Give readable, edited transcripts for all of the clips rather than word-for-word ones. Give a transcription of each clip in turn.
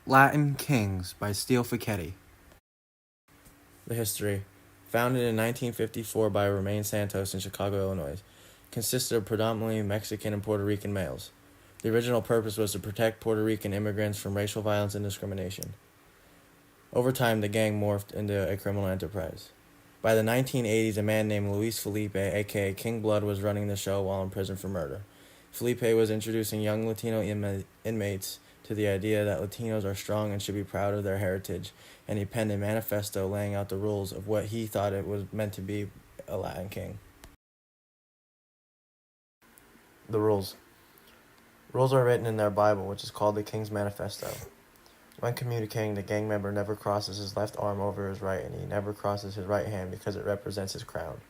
Latin Kings by Steele Fekette. The history. Founded in 1954 by Romain Santos in Chicago, Illinois, consisted of predominantly Mexican and Puerto Rican males. The original purpose was to protect Puerto Rican immigrants from racial violence and discrimination. Over time, the gang morphed into a criminal enterprise. By the 1980s, a man named Luis Felipe, aka King Blood, was running the show while in prison for murder. Felipe was introducing young Latino inmates to the idea that Latinos are strong and should be proud of their heritage, and he penned a manifesto laying out the rules of what he thought it was meant to be a Latin king. The rules. Rules are written in their Bible, which is called the King's Manifesto. When communicating, the gang member never crosses his left arm over his right, and he never crosses his right hand because it represents his crown.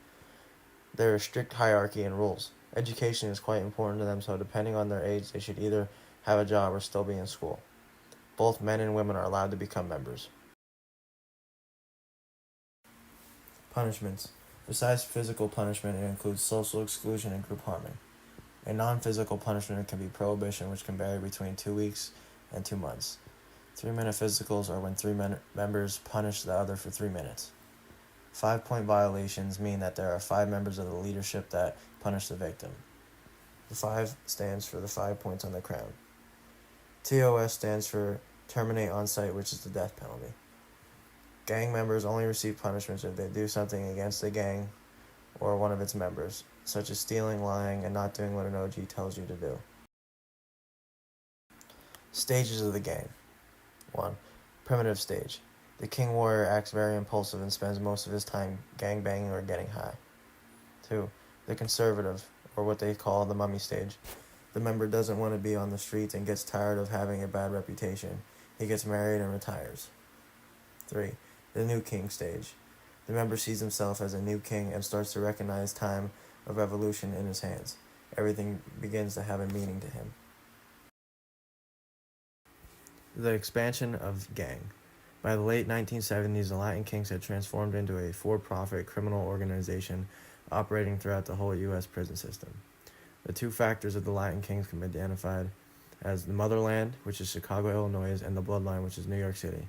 There is strict hierarchy and rules. Education is quite important to them, so depending on their age, they should either have a job or still be in school. Both men and women are allowed to become members. Punishments. Besides physical punishment, it includes social exclusion and group harming. A non-physical punishment can be prohibition, which can vary between 2 weeks and 2 months. 3-minute physicals are when three members punish the other for 3 minutes. 5-point violations mean that there are 5 members of the leadership that punish the victim. The 5 stands for the 5 points on the crown. TOS stands for terminate on sight, which is the death penalty. Gang members only receive punishments if they do something against the gang or one of its members, such as stealing, lying, and not doing what an OG tells you to do. Stages of the gang. 1. Primitive stage. The king warrior acts very impulsive and spends most of his time gangbanging or getting high. 2. The conservative, or what they call the mummy stage. The member doesn't want to be on the streets and gets tired of having a bad reputation. He gets married and retires. 3. The new king stage. The member sees himself as a new king and starts to recognize time of evolution in his hands. Everything begins to have a meaning to him. The expansion of gang. By the late 1970s, the Latin Kings had transformed into a for-profit criminal organization operating throughout the whole U.S. prison system. The 2 factors of the Latin Kings can be identified as the motherland, which is Chicago, Illinois, and the bloodline, which is New York City.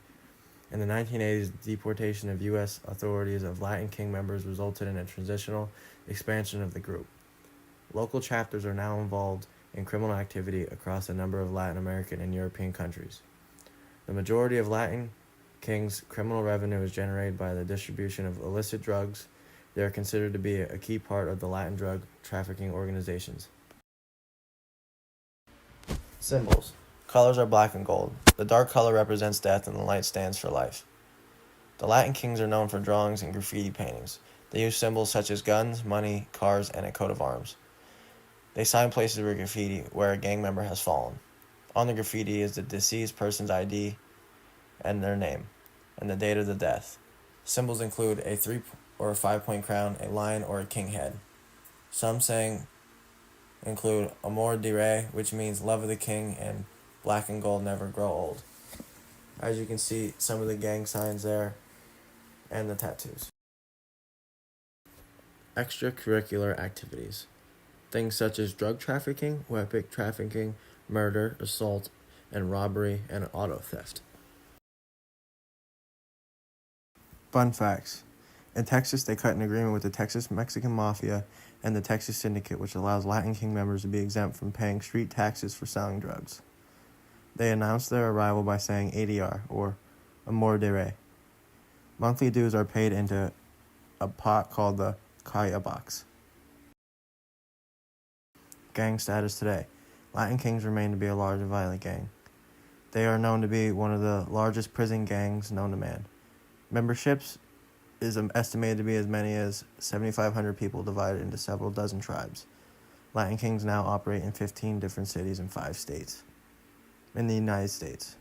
In the 1980s, the deportation of U.S. authorities of Latin King members resulted in a transitional expansion of the group. Local chapters are now involved in criminal activity across a number of Latin American and European countries. The majority of Latin Kings' criminal revenue is generated by the distribution of illicit drugs. They are considered to be a key part of the Latin drug trafficking organizations. Symbols. Colors are black and gold. The dark color represents death and the light stands for life. The Latin Kings are known for drawings and graffiti paintings. They use symbols such as guns, money, cars, and a coat of arms. They sign places with graffiti where a gang member has fallen. On the graffiti is the deceased person's ID and their name, and the date of the death. Symbols include a 3 or a 5-point crown, a lion, or a king head. Some saying include Amor de Rey, which means love of the king, and black and gold never grow old. As you can see, some of the gang signs there and the tattoos. Extracurricular activities. Things such as drug trafficking, weapon trafficking, murder, assault, and robbery and auto theft. Fun facts. In Texas, they cut an agreement with the Texas Mexican Mafia and the Texas Syndicate, which allows Latin King members to be exempt from paying street taxes for selling drugs. They announced their arrival by saying ADR, or Amor de Rey. Monthly dues are paid into a pot called the Kaya box. Gang status today. Latin Kings remain to be a large and violent gang. They are known to be one of the largest prison gangs known to man. Memberships is estimated to be as many as 7,500 people divided into several dozen tribes. Latin Kings now operate in 15 different cities in 5 states in the United States.